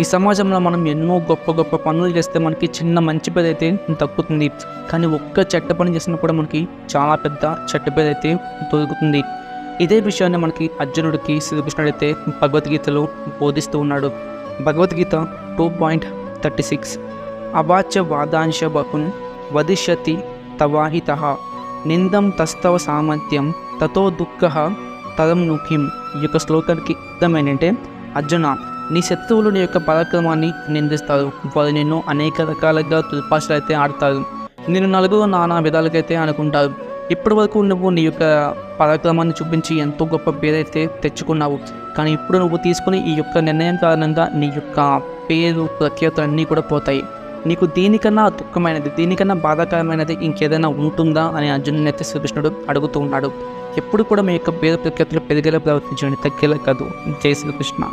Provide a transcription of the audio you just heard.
ఈ సమాజంలో మనం ఎన్నో గొప్ప గొప్ప పనులు చేస్తే మనకి చిన్న మంచి పేరు అయితే దక్కుతుంది. కానీ ఒక్క చెడ్డ పని చేసినా కూడా మనకి చాలా పెద్ద చెడ్డ పేరు అయితే దొరుకుతుంది. ఇదే విషయాన్ని మనకి అర్జునుడికి శ్రీకృష్ణుడు అయితే భగవద్గీతలో బోధిస్తూ ఉన్నాడు. భగవద్గీత 2.36 అవాచ్య వాదాంశ బహున్ వదిష్యతి తవాహిత నిందం తస్తవ సామర్థ్యం తతో దుఃఖ తరం నుఖిం. ఈ యొక్క శ్లోకానికి అర్థం ఏంటంటే, అర్జున, నీ శత్రువులు నీ యొక్క పరాక్రమాన్ని నిందిస్తారు. వారు నిన్ను అనేక రకాలుగా దుర్భాషలు అయితే ఆడతారు. నేను నలుగురు నానా విధాలుగైతే అనుకుంటారు. ఇప్పటి వరకు నువ్వు నీ యొక్క పరాక్రమాన్ని చూపించి ఎంతో గొప్ప పేరైతే తెచ్చుకున్నావు. కానీ ఇప్పుడు నువ్వు తీసుకుని ఈ యొక్క నిర్ణయం కారణంగా నీ యొక్క పేరు ప్రఖ్యాతులు అన్నీ కూడా పోతాయి. నీకు దీనికన్నా దుఃఖమైనది, దీనికన్నా బాధాకరమైనది ఇంకేదైనా ఉంటుందా అని అర్జునుని అయితే శ్రీకృష్ణుడు అడుగుతూ ఉన్నాడు. ఎప్పుడు కూడా మీ యొక్క పేరు ప్రఖ్యాతులు పెరిగేలా ప్రవర్తించండి, తగ్గేలా కాదు. జై శ్రీకృష్ణ.